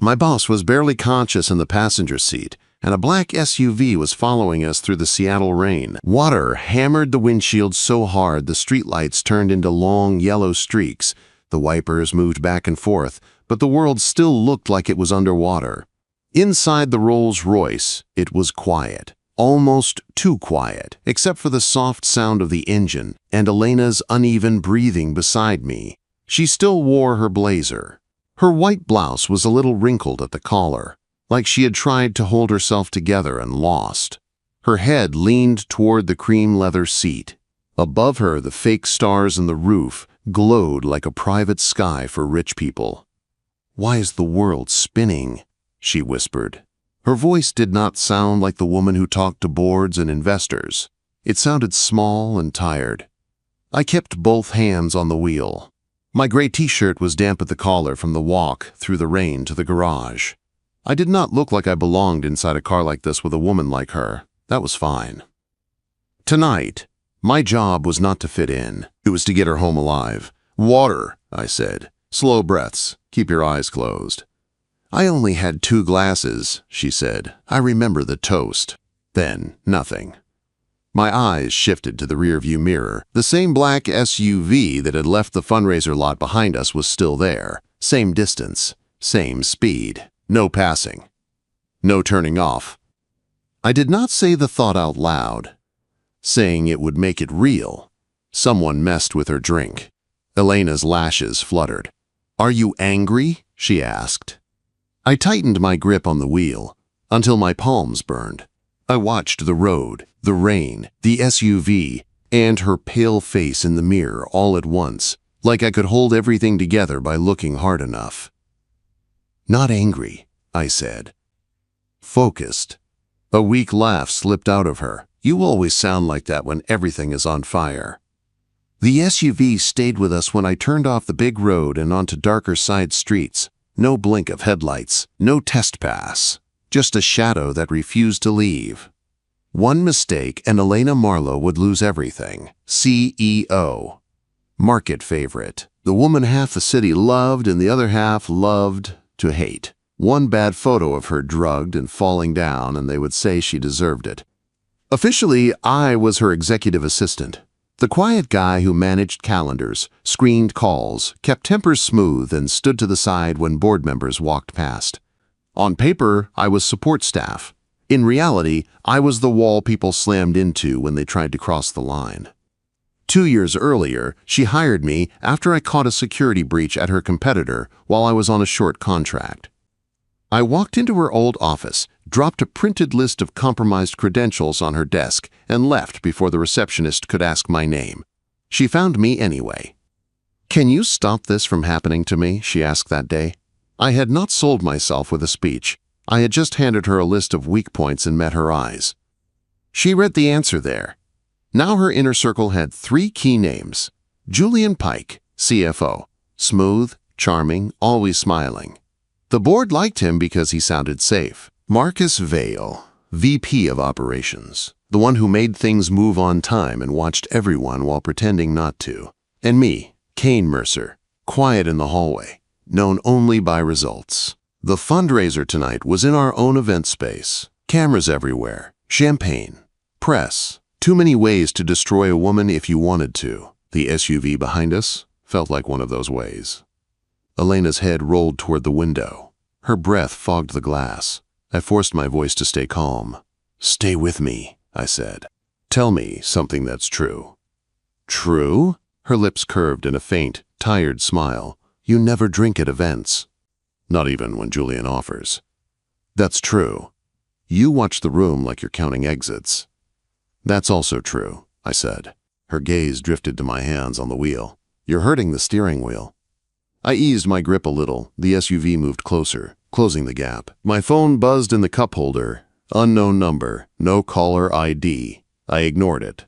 My boss was barely conscious in the passenger seat, and a black SUV was following us through the Seattle rain. Water hammered the windshield so hard the streetlights turned into long yellow streaks. The wipers moved back and forth, but the world still looked like it was underwater. Inside the Rolls-Royce, it was quiet. Almost too quiet, except for the soft sound of the engine and Elena's uneven breathing beside me. She still wore her blazer. Her white blouse was a little wrinkled at the collar, like she had tried to hold herself together and lost. Her head leaned toward the cream leather seat. Above her, the fake stars in the roof glowed like a private sky for rich people. "Why is the world spinning?" she whispered. Her voice did not sound like the woman who talked to boards and investors. It sounded small and tired. I kept both hands on the wheel. My gray t-shirt was damp at the collar from the walk through the rain to the garage. I did not look like I belonged inside a car like this with a woman like her. That was fine. Tonight, my job was not to fit in. It was to get her home alive. "Water," I said. "Slow breaths. Keep your eyes closed." "I only had 2 glasses," she said. "I remember the toast." Then, nothing. My eyes shifted to the rearview mirror. The same black SUV that had left the fundraiser lot behind us was still there. Same distance, same speed. No passing. No turning off. I did not say the thought out loud, saying it would make it real. Someone messed with her drink. Elena's lashes fluttered. "Are you angry?" she asked. I tightened my grip on the wheel until my palms burned. I watched the road, the rain, the SUV, and her pale face in the mirror all at once, like I could hold everything together by looking hard enough. "Not angry," I said. Focused. A weak laugh slipped out of her. "You always sound like that when everything is on fire." The SUV stayed with us when I turned off the big road and onto darker side streets. No blink of headlights, no test pass. Just a shadow that refused to leave. One mistake and Elena Marlowe would lose everything. CEO. Market favorite. The woman half the city loved and the other half loved to hate. One bad photo of her drugged and falling down and they would say she deserved it. Officially, I was her executive assistant. The quiet guy who managed calendars, screened calls, kept tempers smooth, and stood to the side when board members walked past. On paper, I was support staff. In reality, I was the wall people slammed into when they tried to cross the line. 2 years earlier, she hired me after I caught a security breach at her competitor while I was on a short contract. I walked into her old office, dropped a printed list of compromised credentials on her desk, and left before the receptionist could ask my name. She found me anyway. "Can you stop this from happening to me?" she asked that day. I had not sold myself with a speech. I had just handed her a list of weak points and met her eyes. She read the answer there. Now her inner circle had 3 key names. Julian Pike, CFO. Smooth, charming, always smiling. The board liked him because he sounded safe. Marcus Vale, VP of Operations. The one who made things move on time and watched everyone while pretending not to. And me, Kane Mercer, quiet in the hallway, known only by results. The fundraiser tonight was in our own event space. Cameras everywhere, champagne, press. Too many ways to destroy a woman if you wanted to. The SUV behind us felt like one of those ways. Elena's head rolled toward the window. Her breath fogged the glass. I forced my voice to stay calm. "Stay with me," I said. "Tell me something that's true." "True?" Her lips curved in a faint, tired smile. "You never drink at events." "Not even when Julian offers." "That's true. You watch the room like you're counting exits." "That's also true," I said. Her gaze drifted to my hands on the wheel. "You're hurting the steering wheel." I eased my grip a little. The SUV moved closer, closing the gap. My phone buzzed in the cup holder. Unknown number, no caller ID. I ignored it.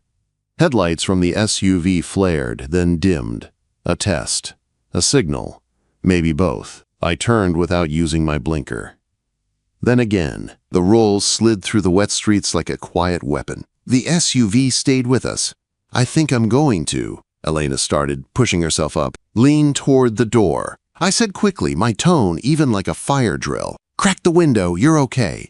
Headlights from the SUV flared, then dimmed. A test. A signal. Maybe both. I turned without using my blinker. Then again, the Rolls slid through the wet streets like a quiet weapon. The SUV stayed with us. "I think I'm going to," Elena started, pushing herself up. "Lean toward the door. I said quickly, my tone even like a fire drill. "Crack the window, you're okay."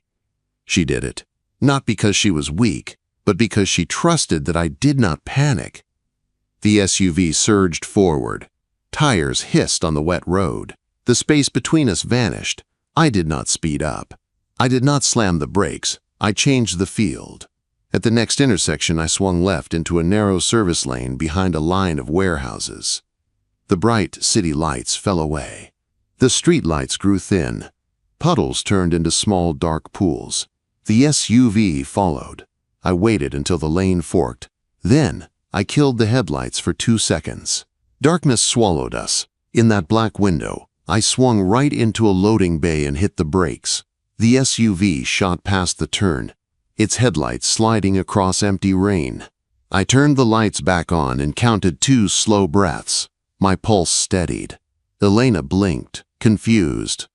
She did it, not because she was weak, but because she trusted that I did not panic. The SUV surged forward. Tires hissed on the wet road. The space between us vanished. I did not speed up. I did not slam the brakes. I changed the field. At the next intersection, I swung left into a narrow service lane behind a line of warehouses. The bright city lights fell away. The street lights grew thin. Puddles turned into small dark pools. The SUV followed. I waited until the lane forked. Then, I killed the headlights for 2 seconds. Darkness swallowed us. In that black window, I swung right into a loading bay and hit the brakes. The SUV shot past the turn, its headlights sliding across empty rain. I turned the lights back on and counted 2 slow breaths. My pulse steadied. Elena blinked, confused.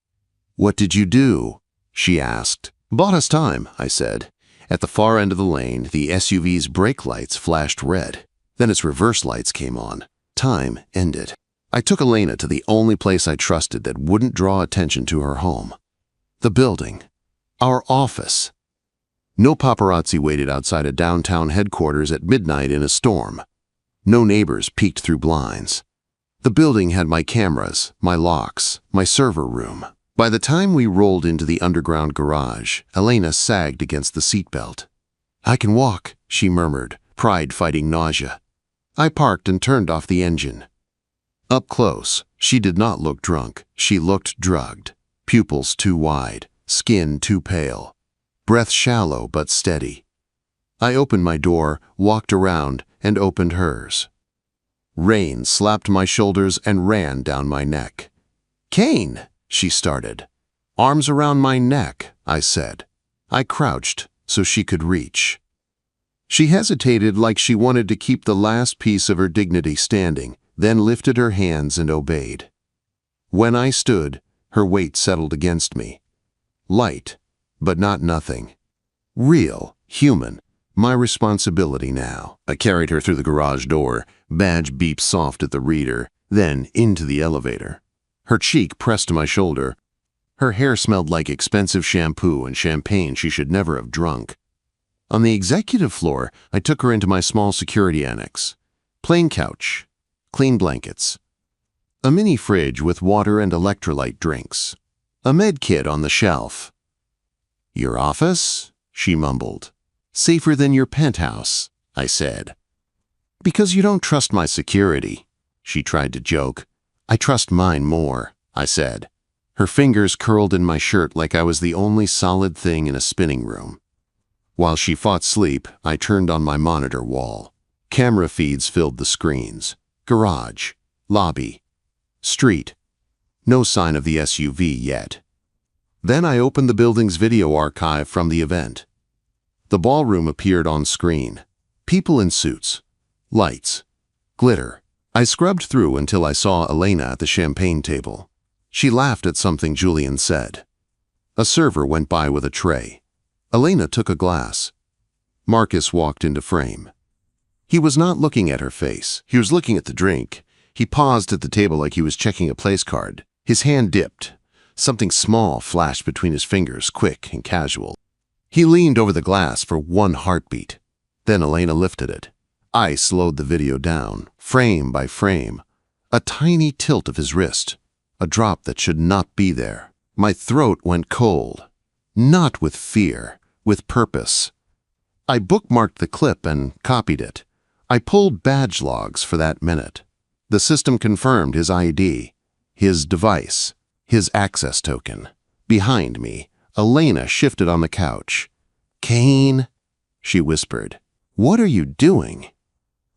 "What did you do?" she asked. "Bought us time," I said. At the far end of the lane, the SUV's brake lights flashed red. Then its reverse lights came on. Time ended. I took Elena to the only place I trusted that wouldn't draw attention to her home. The building. Our office. No paparazzi waited outside a downtown headquarters at midnight in a storm. No neighbors peeked through blinds. The building had my cameras, my locks, my server room. By the time we rolled into the underground garage, Elena sagged against the seatbelt. "I can walk," she murmured, pride fighting nausea. I parked and turned off the engine. Up close, she did not look drunk. She looked drugged. Pupils too wide, skin too pale. Breath shallow but steady. I opened my door, walked around, and opened hers. Rain slapped my shoulders and ran down my neck. "Kane!" she started. "Arms around my neck," I said. I crouched so she could reach. She hesitated like she wanted to keep the last piece of her dignity standing, then lifted her hands and obeyed. When I stood, her weight settled against me. Light, but not nothing. Real, human, my responsibility now. I carried her through the garage door, badge beeped soft at the reader, then into the elevator. Her cheek pressed to my shoulder. Her hair smelled like expensive shampoo and champagne she should never have drunk. On the executive floor, I took her into my small security annex. Plain couch, clean blankets, a mini fridge with water and electrolyte drinks, a med kit on the shelf. "Your office?" she mumbled. "Safer than your penthouse," I said. "Because you don't trust my security," she tried to joke. "I trust mine more," I said. Her fingers curled in my shirt like I was the only solid thing in a spinning room. While she fought sleep, I turned on my monitor wall. Camera feeds filled the screens. Garage, lobby, street. No sign of the SUV yet. Then I opened the building's video archive from the event. The ballroom appeared on screen. People in suits. Lights. Glitter. I scrubbed through until I saw Elena at the champagne table. She laughed at something Julian said. A server went by with a tray. Elena took a glass. Marcus walked into frame. He was not looking at her face. He was looking at the drink. He paused at the table like he was checking a place card. His hand dipped. Something small flashed between his fingers, quick and casual. He leaned over the glass for one heartbeat. Then Elena lifted it. I slowed the video down, frame by frame. A tiny tilt of his wrist. A drop that should not be there. My throat went cold. Not with fear, with purpose. I bookmarked the clip and copied it. I pulled badge logs for that minute. The system confirmed his ID, his device, his access token. Behind me, Elena shifted on the couch. "Kane," she whispered, "what are you doing?"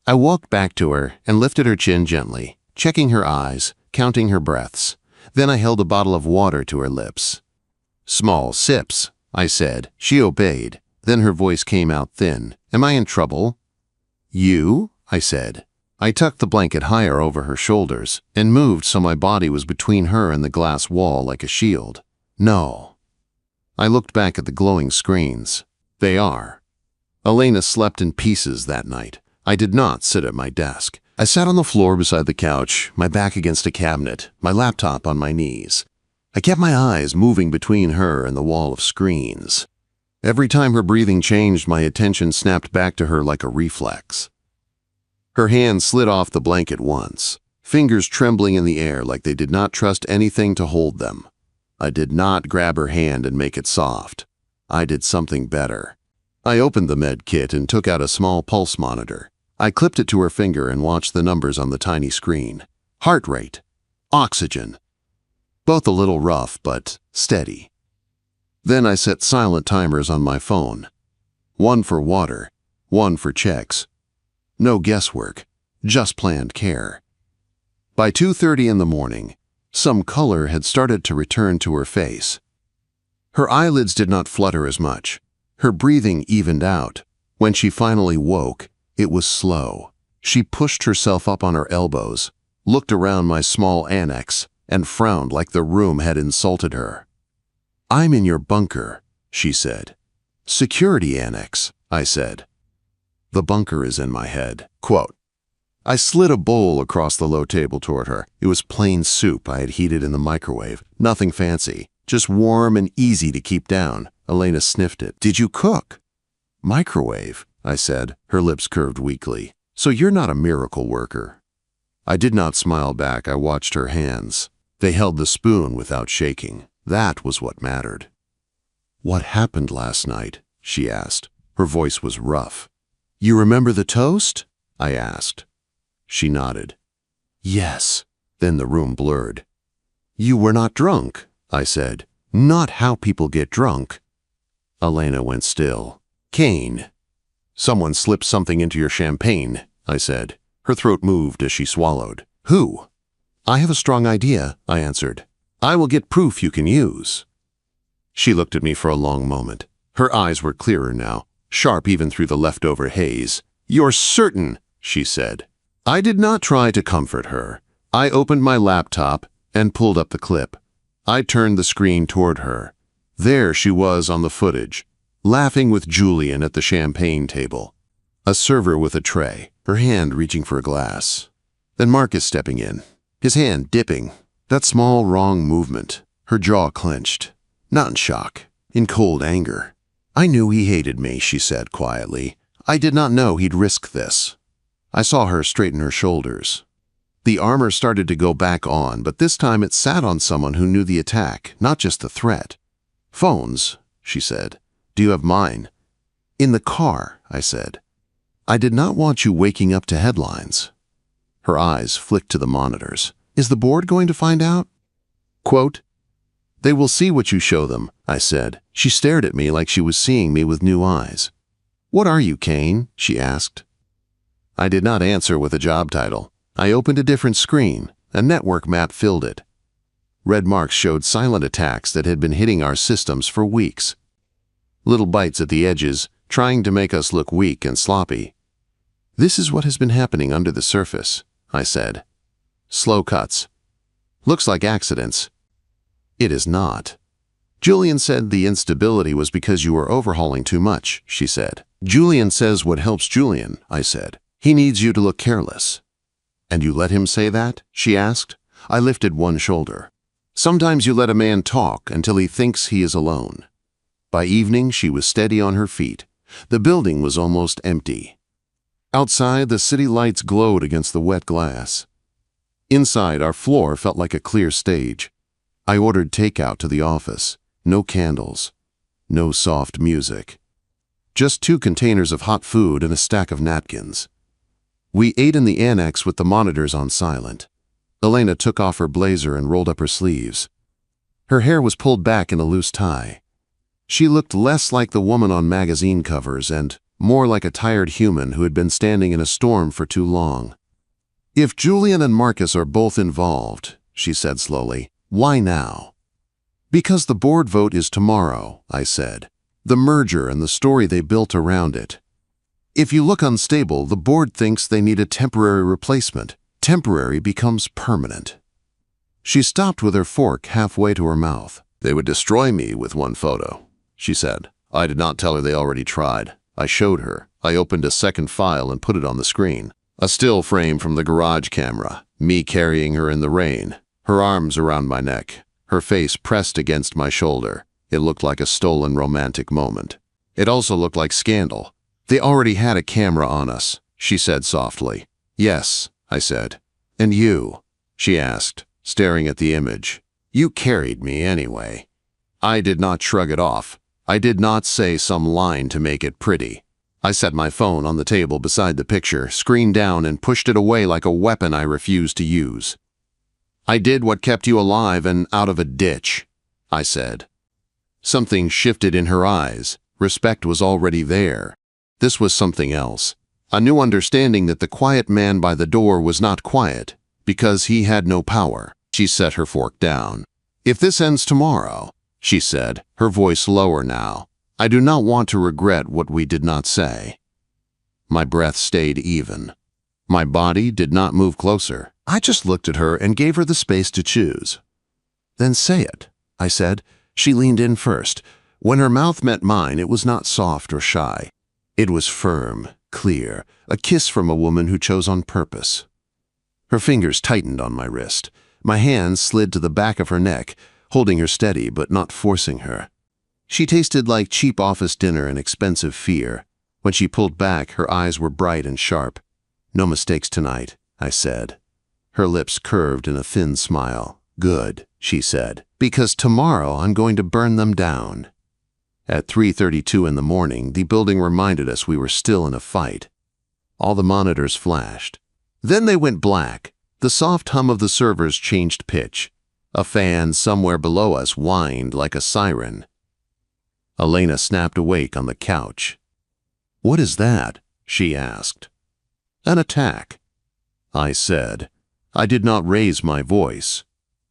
I walked back to her and lifted her chin gently, checking her eyes, counting her breaths. Then I held a bottle of water to her lips. "Small sips," I said. She obeyed. Then her voice came out thin. "Am I in trouble?" "You?" I said. I tucked the blanket higher over her shoulders and moved so my body was between her and the glass wall like a shield. "No." I looked back at the glowing screens. They are. Elena slept in pieces that night. I did not sit at my desk. I sat on the floor beside the couch, my back against a cabinet, my laptop on my knees. I kept my eyes moving between her and the wall of screens. Every time her breathing changed, my attention snapped back to her like a reflex. Her hand slid off the blanket once, fingers trembling in the air like they did not trust anything to hold them. I did not grab her hand and make it soft. I did something better. I opened the med kit and took out a small pulse monitor. I clipped it to her finger and watched the numbers on the tiny screen. Heart rate, oxygen. Both a little rough, but steady. Then I set silent timers on my phone. One for water, one for checks. No guesswork, just planned care. By 2:30 in the morning, some color had started to return to her face. Her eyelids did not flutter as much. Her breathing evened out. When she finally woke, it was slow. She pushed herself up on her elbows, looked around my small annex, and frowned like the room had insulted her. "I'm in your bunker," she said. "Security annex," I said. The bunker is in my head. Quote. I slid a bowl across the low table toward her. It was plain soup I had heated in the microwave. Nothing fancy, just warm and easy to keep down. Elena sniffed it. "Did you cook?" "Microwave," I said, her lips curved weakly. "So you're not a miracle worker." I did not smile back. I watched her hands. They held the spoon without shaking. That was what mattered. "What happened last night?" she asked. Her voice was rough. "You remember the toast?" I asked. She nodded. "Yes." Then the room blurred. "You were not drunk," I said. "Not how people get drunk." Elena went still. "Kane." "Someone slipped something into your champagne," I said. Her throat moved as she swallowed. "Who?" "I have a strong idea," I answered. "I will get proof you can use." She looked at me for a long moment. Her eyes were clearer now, sharp even through the leftover haze. "You're certain," she said. I did not try to comfort her. I opened my laptop and pulled up the clip. I turned the screen toward her. There she was on the footage, laughing with Julian at the champagne table. A server with a tray, her hand reaching for a glass. Then Marcus stepping in, his hand dipping. That small, wrong movement. Her jaw clenched. Not in shock, in cold anger. "I knew he hated me," she said quietly. "I did not know he'd risk this." I saw her straighten her shoulders. The armor started to go back on, but this time it sat on someone who knew the attack, not just the threat. "Phones," she said. "Do you have mine?" "In the car," I said. "I did not want you waking up to headlines." Her eyes flicked to the monitors. "Is the board going to find out?" Quote, "They will see what you show them," I said. She stared at me like she was seeing me with new eyes. "What are you, Kane?" she asked. I did not answer with a job title. I opened a different screen. A network map filled it. Red marks showed silent attacks that had been hitting our systems for weeks. Little bites at the edges, trying to make us look weak and sloppy. "This is what has been happening under the surface," I said. Slow cuts. "Looks like accidents." "It is not." "Julian said the instability was because you were overhauling too much," she said. "Julian says what helps Julian," I said. "He needs you to look careless." "And you let him say that?" she asked. I lifted one shoulder. "Sometimes you let a man talk until he thinks he is alone." By evening, she was steady on her feet. The building was almost empty. Outside, the city lights glowed against the wet glass. Inside, our floor felt like a clear stage. I ordered takeout to the office. No candles. No soft music. Just 2 containers of hot food and a stack of napkins. We ate in the annex with the monitors on silent. Elena took off her blazer and rolled up her sleeves. Her hair was pulled back in a loose tie. She looked less like the woman on magazine covers and more like a tired human who had been standing in a storm for too long. "If Julian and Marcus are both involved," she said slowly, "why now?" "Because the board vote is tomorrow," I said. "The merger and the story they built around it. If you look unstable, the board thinks they need a temporary replacement. Temporary becomes permanent." She stopped with her fork halfway to her mouth. "They would destroy me with one photo," she said. I did not tell her they already tried. I showed her. I opened a second file and put it on the screen. A still frame from the garage camera, me carrying her in the rain, her arms around my neck, her face pressed against my shoulder. It looked like a stolen romantic moment. It also looked like scandal. They already had a camera on us, she said softly. Yes, I said. And you? She asked, staring at the image. You carried me anyway. I did not shrug it off. I did not say some line to make it pretty. I set my phone on the table beside the picture, screened down, and pushed it away like a weapon I refused to use. I did what kept you alive and out of a ditch, I said. Something shifted in her eyes. Respect was already there. This was something else. A new understanding that the quiet man by the door was not quiet, because he had no power. She set her fork down. If this ends tomorrow, she said, her voice lower now, I do not want to regret what we did not say. My breath stayed even. My body did not move closer. I just looked at her and gave her the space to choose. Then say it, I said. She leaned in first. When her mouth met mine, it was not soft or shy. It was firm, clear, a kiss from a woman who chose on purpose. Her fingers tightened on my wrist. My hands slid to the back of her neck, holding her steady but not forcing her. She tasted like cheap office dinner and expensive fear. When she pulled back, her eyes were bright and sharp. No mistakes tonight, I said. Her lips curved in a thin smile. Good, she said, because tomorrow I'm going to burn them down. At 3:32 in the morning, the building reminded us we were still in a fight. All the monitors flashed. Then they went black. The soft hum of the servers changed pitch. A fan somewhere below us whined like a siren. Elena snapped awake on the couch. What is that? She asked. An attack, I said. I did not raise my voice.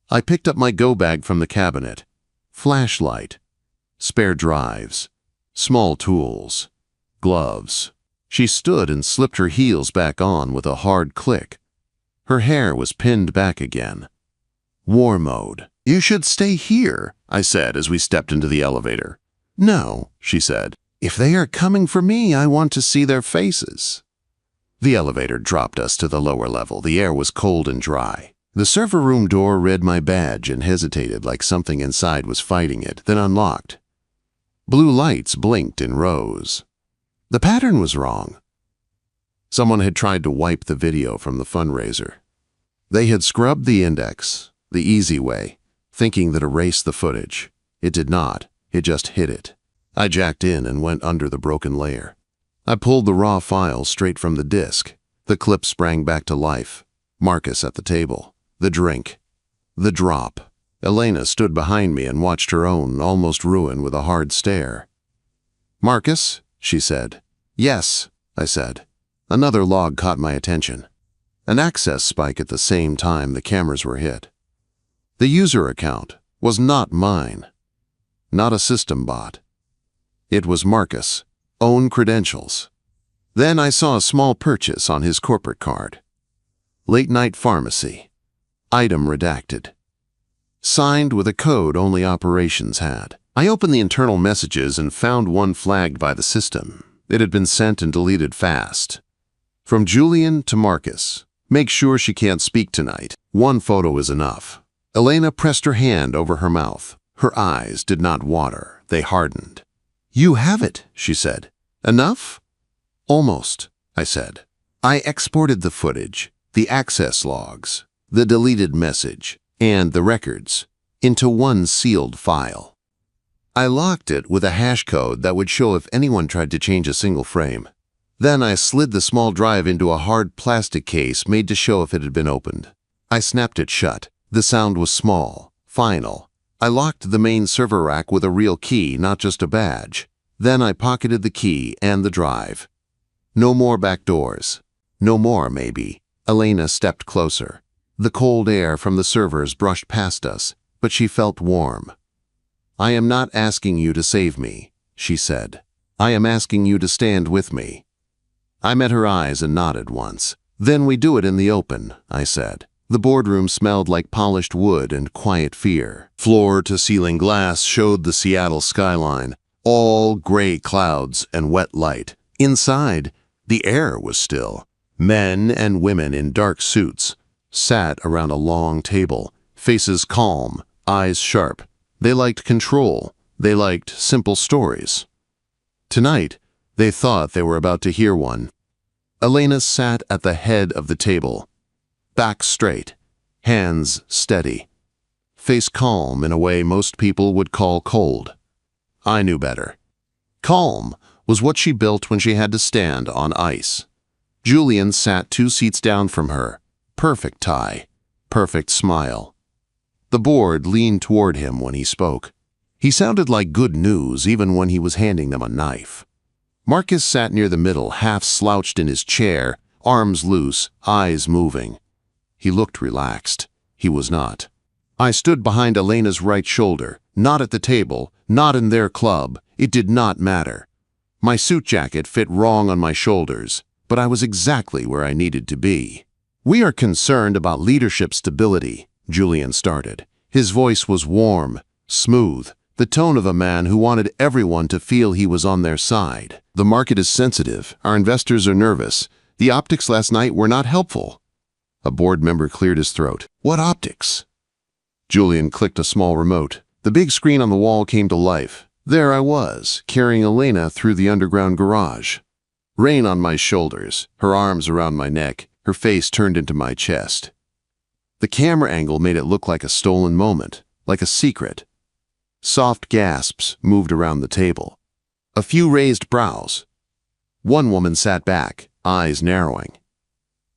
I picked up my go bag from the cabinet. Flashlight, spare drives, small tools, gloves. She stood and slipped her heels back on with a hard click. Her hair was pinned back again. War mode. You should stay here, I said as we stepped into the elevator. No, she said. If they are coming for me, I want to see their faces. The elevator dropped us to the lower level. The air was cold and dry. The server room door read my badge and hesitated like something inside was fighting it, then unlocked. Blue lights blinked in rows. The pattern was wrong. Someone had tried to wipe the video from the fundraiser. They had scrubbed the index, the easy way, thinking that erased the footage. It did not. It just hid it. I jacked in and went under the broken layer. I pulled the raw file straight from the disk. The clip sprang back to life. Marcus at the table. The drink. The drop. Elena stood behind me and watched her own almost ruin with a hard stare. Marcus, she said. Yes, I said. Another log caught my attention. An access spike at the same time the cameras were hit. The user account was not mine. Not a system bot. It was Marcus' own credentials. Then I saw a small purchase on his corporate card. Late night pharmacy. Item redacted. Signed with a code only operations had. I opened the internal messages and found one flagged by the system. It had been sent and deleted fast. From Julian to Marcus. Make sure she can't speak tonight. One photo is enough. Elena pressed her hand over her mouth. Her eyes did not water. They hardened. You have it, she said. Enough? Almost, I said. I exported the footage, the access logs, the deleted message, and the records into one sealed file. I locked it with a hash code that would show if anyone tried to change a single frame. Then I slid the small drive into a hard plastic case made to show if it had been opened. I snapped it shut. The sound was small, final. I locked the main server rack with a real key, not just a badge. Then I pocketed the key and the drive. No more back doors. No more, maybe. Elena stepped closer. The cold air from the servers brushed past us, but she felt warm. I am not asking you to save me, she said. I am asking you to stand with me. I met her eyes and nodded once. Then we do it in the open, I said. The boardroom smelled like polished wood and quiet fear. Floor-to-ceiling glass showed the Seattle skyline, all gray clouds and wet light. Inside, the air was still. Men and women in dark suits sat around a long table, faces calm, eyes sharp. They liked control. They liked simple stories. Tonight, they thought they were about to hear one. Elena sat at the head of the table, back straight, hands steady, face calm in a way most people would call cold. I knew better. Calm was what she built when she had to stand on ice. Julian sat 2 seats down from her. Perfect tie, perfect smile. The board leaned toward him when he spoke. He sounded like good news even when he was handing them a knife. Marcus sat near the middle, half slouched in his chair, arms loose, eyes moving. He looked relaxed. He was not. I stood behind Elena's right shoulder, not at the table, not in their club. It did not matter. My suit jacket fit wrong on my shoulders, but I was exactly where I needed to be. "We are concerned about leadership stability," Julian started. His voice was warm, smooth, the tone of a man who wanted everyone to feel he was on their side. "The market is sensitive. Our investors are nervous. The optics last night were not helpful." A board member cleared his throat. "What optics?" Julian clicked a small remote. The big screen on the wall came to life. There I was, carrying Elena through the underground garage. Rain on my shoulders, her arms around my neck, her face turned into my chest. The camera angle made it look like a stolen moment, like a secret. Soft gasps moved around the table. A few raised brows. One woman sat back, eyes narrowing.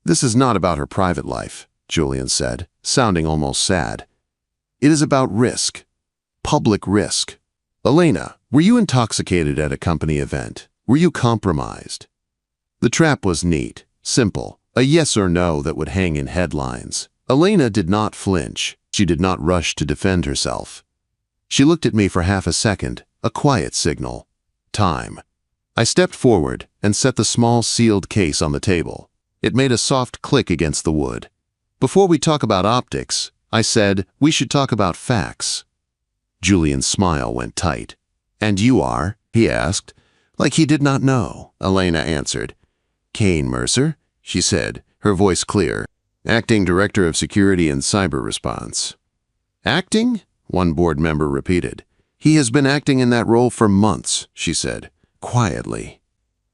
"This is not about her private life," Julian said, sounding almost sad. "It is about risk. Public risk. Elena, were you intoxicated at a company event? Were you compromised?" The trap was neat, simple, a yes or no that would hang in headlines. Elena did not flinch. She did not rush to defend herself. She looked at me for half a second, a quiet signal. Time. I stepped forward and set the small sealed case on the table. It made a soft click against the wood. "Before we talk about optics," I said, "we should talk about facts." Julian's smile went tight. "And you are?" he asked. Like he did not know, Elena answered. "Kane Mercer," she said, her voice clear. "Acting Director of Security and Cyber Response." "Acting?" one board member repeated. "He has been acting in that role for months," she said, quietly.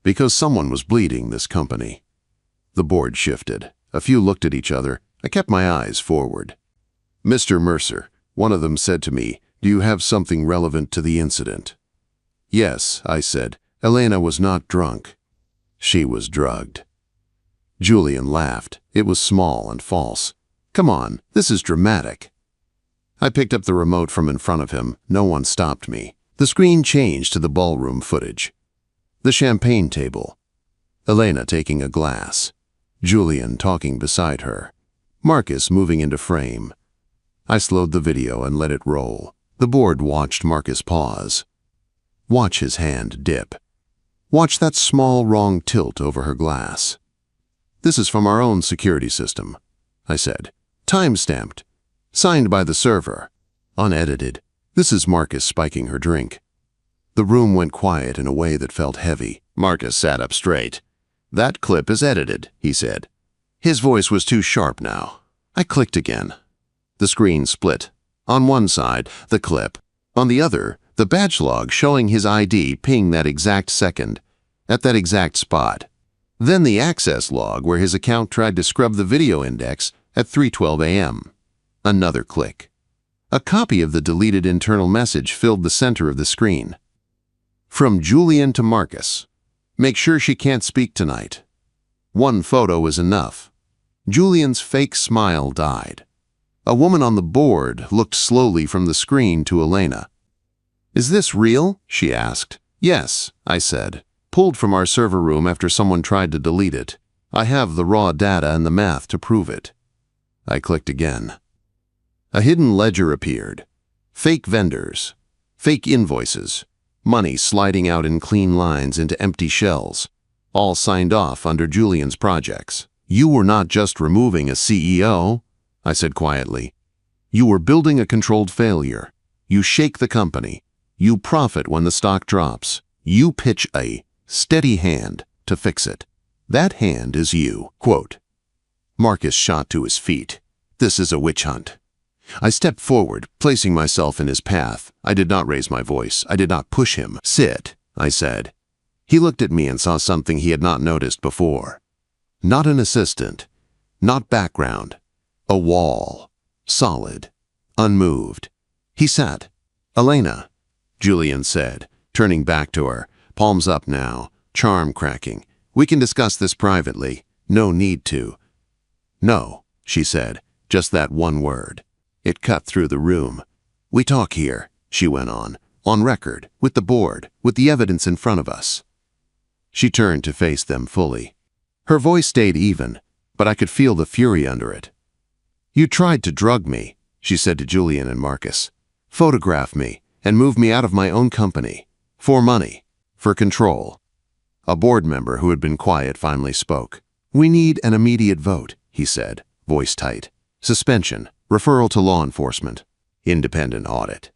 "Because someone was bleeding this company." The board shifted. A few looked at each other. I kept my eyes forward. "Mr. Mercer," one of them said to me, "do you have something relevant to the incident?" "Yes," I said. "Elena was not drunk. She was drugged." Julian laughed. It was small and false. "Come on, this is dramatic." I picked up the remote from in front of him. No one stopped me. The screen changed to the ballroom footage. The champagne table. Elena taking a glass. Julian talking beside her. Marcus moving into frame. I slowed the video and let it roll. The board watched Marcus pause. Watch his hand dip. Watch that small wrong tilt over her glass. "This is from our own security system," I said. "Time-stamped. Signed by the server. Unedited." This is Marcus spiking her drink. The room went quiet in a way that felt heavy. Marcus sat up straight. "That clip is edited," he said. His voice was too sharp now. I clicked again. The screen split. On one side, the clip. On the other, the badge log showing his ID ping that exact second, at that exact spot. Then the access log where his account tried to scrub the video index at 3:12 a.m. Another click. A copy of the deleted internal message filled the center of the screen. From Julian to Marcus. "Make sure she can't speak tonight. One photo is enough." Julian's fake smile died. A woman on the board looked slowly from the screen to Elena. "Is this real?" she asked. "Yes," I said. "Pulled from our server room after someone tried to delete it. I have the raw data and the math to prove it." I clicked again. A hidden ledger appeared. Fake vendors. Fake invoices. Money sliding out in clean lines into empty shells. All signed off under Julian's projects. "You were not just removing a CEO," I said quietly. "You were building a controlled failure. You shake the company. You profit when the stock drops. You pitch a steady hand to fix it." That hand is you." Quote. Marcus shot to his feet. "This is a witch hunt." I stepped forward, placing myself in his path. I did not raise my voice. I did not push him. "Sit," I said. He looked at me and saw something he had not noticed before. Not an assistant, not background. A wall. Solid. Unmoved. He sat. "Elena," Julian said, turning back to her, palms up now, charm cracking. "We can discuss this privately. No need to." "No," she said, just that one word. It cut through the room. "We talk here," she went on record, with the board, with the evidence in front of us. She turned to face them fully. Her voice stayed even, but I could feel the fury under it. "You tried to drug me," she said to Julian and Marcus. "Photograph me and move me out of my own company. For money. For control." A board member who had been quiet finally spoke. "We need an immediate vote," he said, voice tight. "Suspension, referral to law enforcement, independent audit."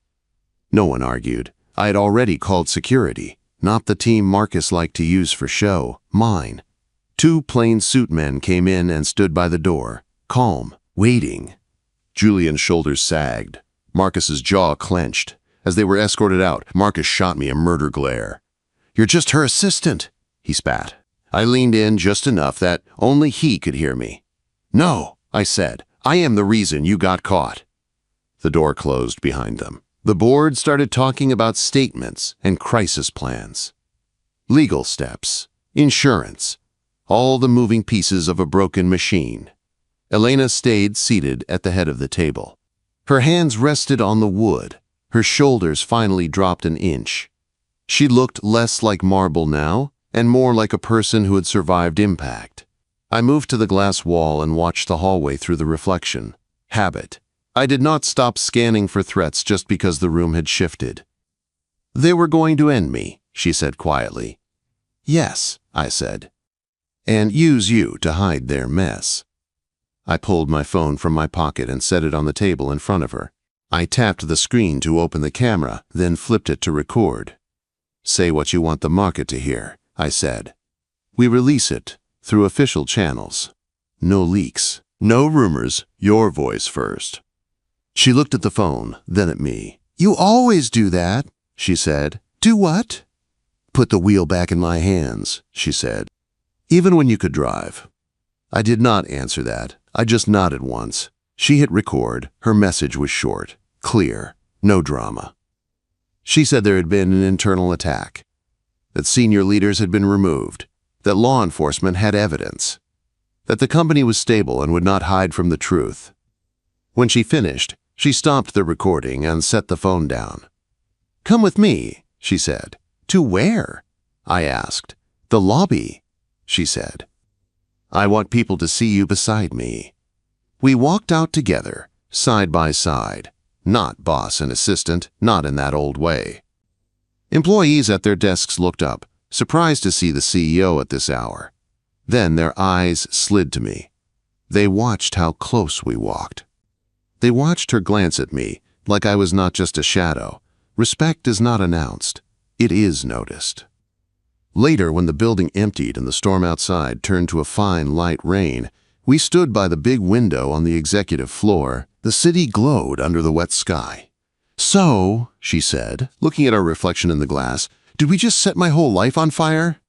No one argued. I had already called security, not the team Marcus liked to use for show, mine. 2 plain suit men came in and stood by the door, calm, waiting. Julian's shoulders sagged. Marcus's jaw clenched. As they were escorted out, Marcus shot me a murder glare. "You're just her assistant," he spat. I leaned in just enough that only he could hear me. "No," I said. "I am the reason you got caught." The door closed behind them. The board started talking about statements and crisis plans. Legal steps, insurance, all the moving pieces of a broken machine. Elena stayed seated at the head of the table. Her hands rested on the wood. Her shoulders finally dropped an inch. She looked less like marble now, and more like a person who had survived impact. I moved to the glass wall and watched the hallway through the reflection. Habit. I did not stop scanning for threats just because the room had shifted. "They were going to end me," she said quietly. "Yes," I said. "And use you to hide their mess." I pulled my phone from my pocket and set it on the table in front of her. I tapped the screen to open the camera, then flipped it to record. "Say what you want the market to hear," I said. "We release it through official channels. No leaks, no rumors, your voice first." She looked at the phone, then at me. "You always do that," she said. "Do what?" "Put the wheel back in my hands," she said. "Even when you could drive." I did not answer that. I just nodded once. She hit record. Her message was short, clear, no drama. She said there had been an internal attack, that senior leaders had been removed, that law enforcement had evidence, that the company was stable and would not hide from the truth. When she finished, she stopped the recording and set the phone down. "Come with me," she said. "To where?" I asked. "The lobby," she said. "I want people to see you beside me." We walked out together, side by side, not boss and assistant, not in that old way. Employees at their desks looked up, surprised to see the CEO at this hour. Then their eyes slid to me. They watched how close we walked. They watched her glance at me, like I was not just a shadow. Respect is not announced. It is noticed. Later, when the building emptied and the storm outside turned to a fine, light rain, we stood by the big window on the executive floor. The city glowed under the wet sky. "So," she said, looking at our reflection in the glass, "did we just set my whole life on fire?"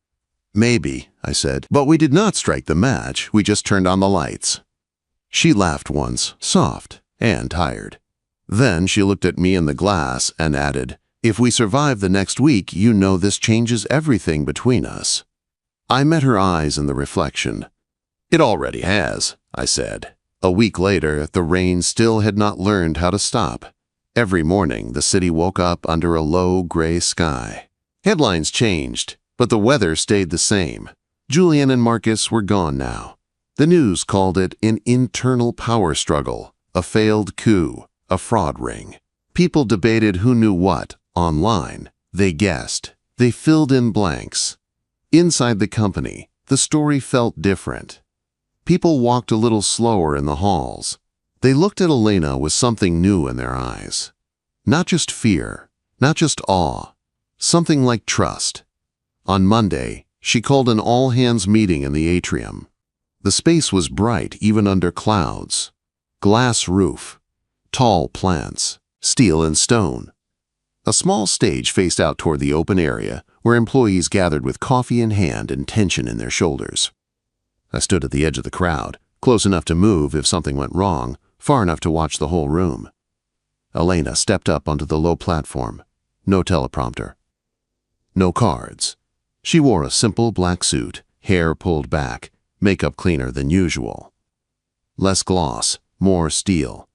"Maybe," I said, "but we did not strike the match. We just turned on the lights." She laughed once, soft and tired. Then she looked at me in the glass and added, "If we survive the next week, you know this changes everything between us." I met her eyes in the reflection. "It already has," I said. A week later, the rain still had not learned how to stop. Every morning, the city woke up under a low, gray sky. Headlines changed, but the weather stayed the same. Julian and Marcus were gone now. The news called it an internal power struggle, a failed coup, a fraud ring. People debated who knew what online. They guessed. They filled in blanks. Inside the company, the story felt different. People walked a little slower in the halls. They looked at Elena with something new in their eyes. Not just fear, not just awe, something like trust. On Monday, She called an all-hands meeting in the atrium. The space was bright even under clouds. Glass roof, tall plants, steel and stone. A small stage faced out toward the open area where employees gathered with coffee in hand and tension in their shoulders. I stood at the edge of the crowd, close enough to move if something went wrong, far enough to watch the whole room. Elena stepped up onto the low platform. No teleprompter. No cards. She wore a simple black suit, hair pulled back, makeup cleaner than usual. Less gloss, more steel.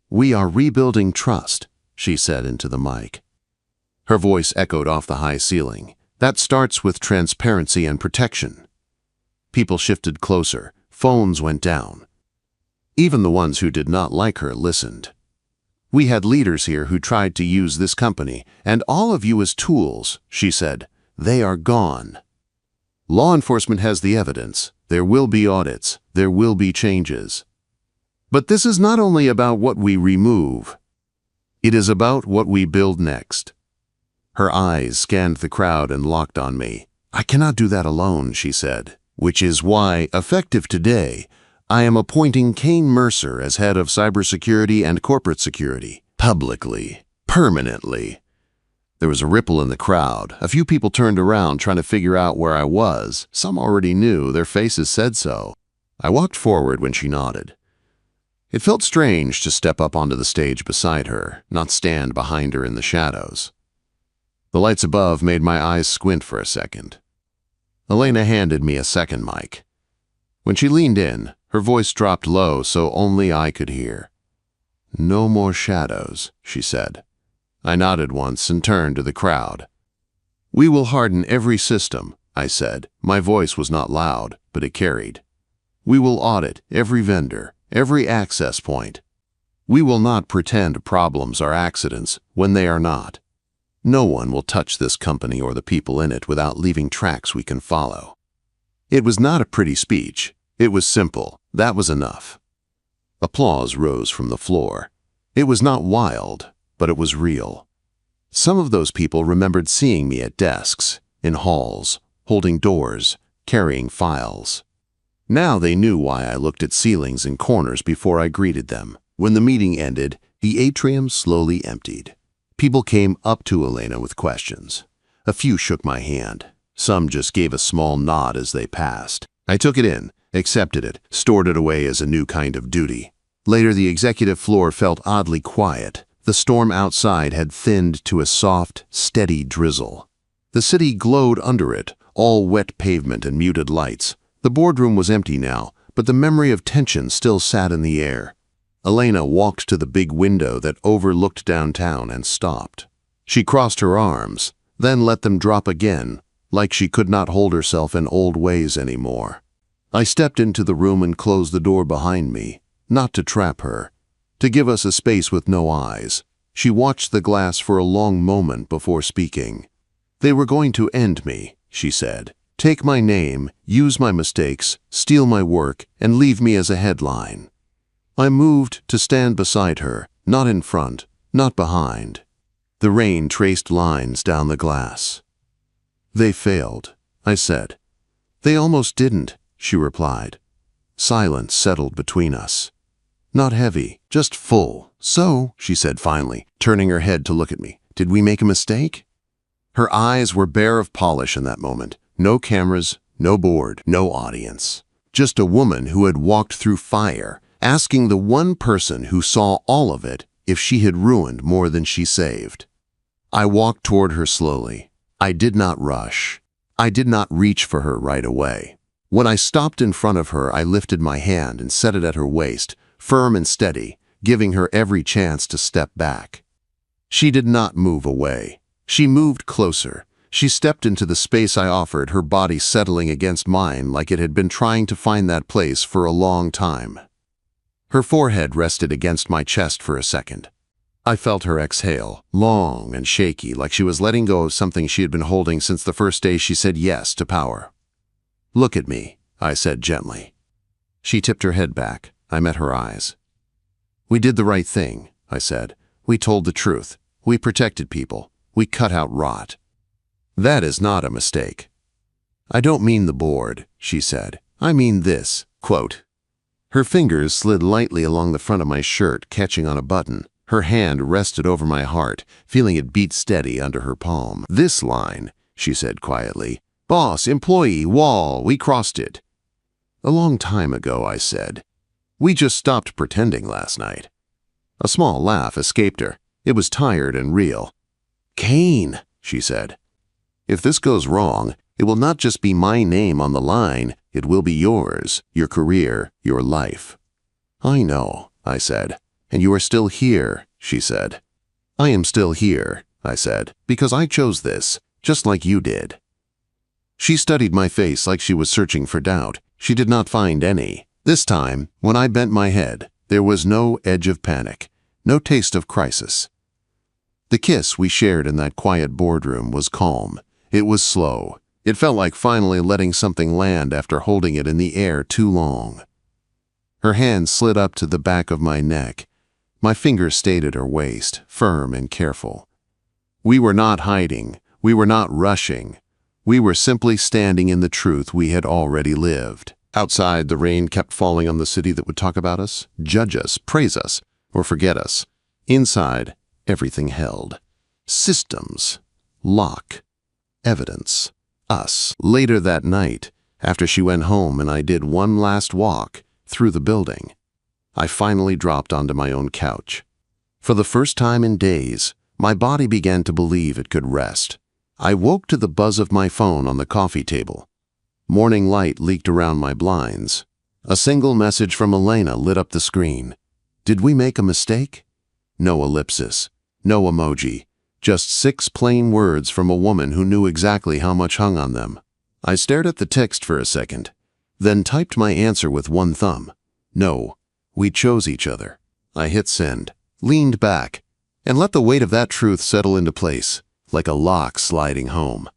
"We are rebuilding trust," she said into the mic. Her voice echoed off the high ceiling. "That starts with transparency and protection." People shifted closer. Phones went down. Even the ones who did not like her listened. "We had leaders here who tried to use this company, and all of you as tools," she said. "They are gone. Law enforcement has the evidence. There will be audits. There will be changes. But this is not only about what we remove. It is about what we build next." Her eyes scanned the crowd and locked on me. "I cannot do that alone," she said, "which is why, effective today, I am appointing Kane Mercer as head of cybersecurity and corporate security, publicly, permanently." There was a ripple in the crowd. A few people turned around trying to figure out where I was. Some already knew. Their faces said so. I walked forward when she nodded. It felt strange to step up onto the stage beside her, not stand behind her in the shadows. The lights above made my eyes squint for a second. Elena handed me a second mic. When she leaned in, her voice dropped low so only I could hear. "No more shadows," she said. I nodded once and turned to the crowd. "We will harden every system," I said. My voice was not loud, but it carried. "We will audit every vendor, every access point. We will not pretend problems are accidents when they are not. No one will touch this company or the people in it without leaving tracks we can follow." It was not a pretty speech. It was simple. That was enough. Applause rose from the floor. It was not wild, but it was real. Some of those people remembered seeing me at desks, in halls, holding doors, carrying files. Now they knew why I looked at ceilings and corners before I greeted them. When the meeting ended, the atrium slowly emptied. People came up to Elena with questions. A few shook my hand. Some just gave a small nod as they passed. I took it in, accepted it, stored it away as a new kind of duty. Later, the executive floor felt oddly quiet. The storm outside had thinned to a soft, steady drizzle. The city glowed under it, all wet pavement and muted lights. The boardroom was empty now, but the memory of tension still sat in the air. Elena walked to the big window that overlooked downtown and stopped. She crossed her arms, then let them drop again, like she could not hold herself in old ways anymore. I stepped into the room and closed the door behind me, not to trap her, to give us a space with no eyes. She watched the glass for a long moment before speaking. "They were going to end me," she said. "Take my name, use my mistakes, steal my work, and leave me as a headline." I moved to stand beside her, not in front, not behind. The rain traced lines down the glass. "They failed," I said. "They almost didn't," she replied. Silence settled between us. Not heavy, just full. "So," she said finally, turning her head to look at me, "did we make a mistake?" Her eyes were bare of polish in that moment. No cameras, no board, no audience. Just a woman who had walked through fire, asking the one person who saw all of it if she had ruined more than she saved. I walked toward her slowly. I did not rush. I did not reach for her right away. When I stopped in front of her, I lifted my hand and set it at her waist, firm and steady, giving her every chance to step back. She did not move away. She moved closer. She stepped into the space I offered, her body settling against mine like it had been trying to find that place for a long time. Her forehead rested against my chest for a second. I felt her exhale, long and shaky, like she was letting go of something she had been holding since the first day she said yes to power. "Look at me," I said gently. She tipped her head back. I met her eyes. "We did the right thing," I said. "We told the truth. We protected people. We cut out rot. That is not a mistake." I don't mean the board, she said. I mean this, quote. Her fingers slid lightly along the front of my shirt, catching on a button. Her hand rested over my heart, feeling it beat steady under her palm. This line, she said quietly. Boss, employee, wall, we crossed it. A long time ago, I said. We just stopped pretending last night. A small laugh escaped her. It was tired and real. Kane, she said. If this goes wrong, it will not just be my name on the line, it will be yours, your career, your life. I know, I said. And you are still here, she said. I am still here, I said, because I chose this, just like you did. She studied my face like she was searching for doubt. She did not find any. This time, when I bent my head, there was no edge of panic, no taste of crisis. The kiss we shared in that quiet boardroom was calm. It was slow. It felt like finally letting something land after holding it in the air too long. Her hand slid up to the back of my neck. My fingers stayed at her waist, firm and careful. We were not hiding. We were not rushing. We were simply standing in the truth we had already lived. Outside, the rain kept falling on the city that would talk about us, judge us, praise us, or forget us. Inside, everything held. Systems, lock, evidence, us. Later that night, after she went home and I did one last walk through the building, I finally dropped onto my own couch. For the first time in days, my body began to believe it could rest. I woke to the buzz of my phone on the coffee table. Morning light leaked around my blinds. A single message from Elena lit up the screen. Did we make a mistake? No ellipsis, no emoji, just 6 plain words from a woman who knew exactly how much hung on them. I stared at the text for a second, then typed my answer with one thumb. No, we chose each other. I hit send, leaned back, and let the weight of that truth settle into place, like a lock sliding home.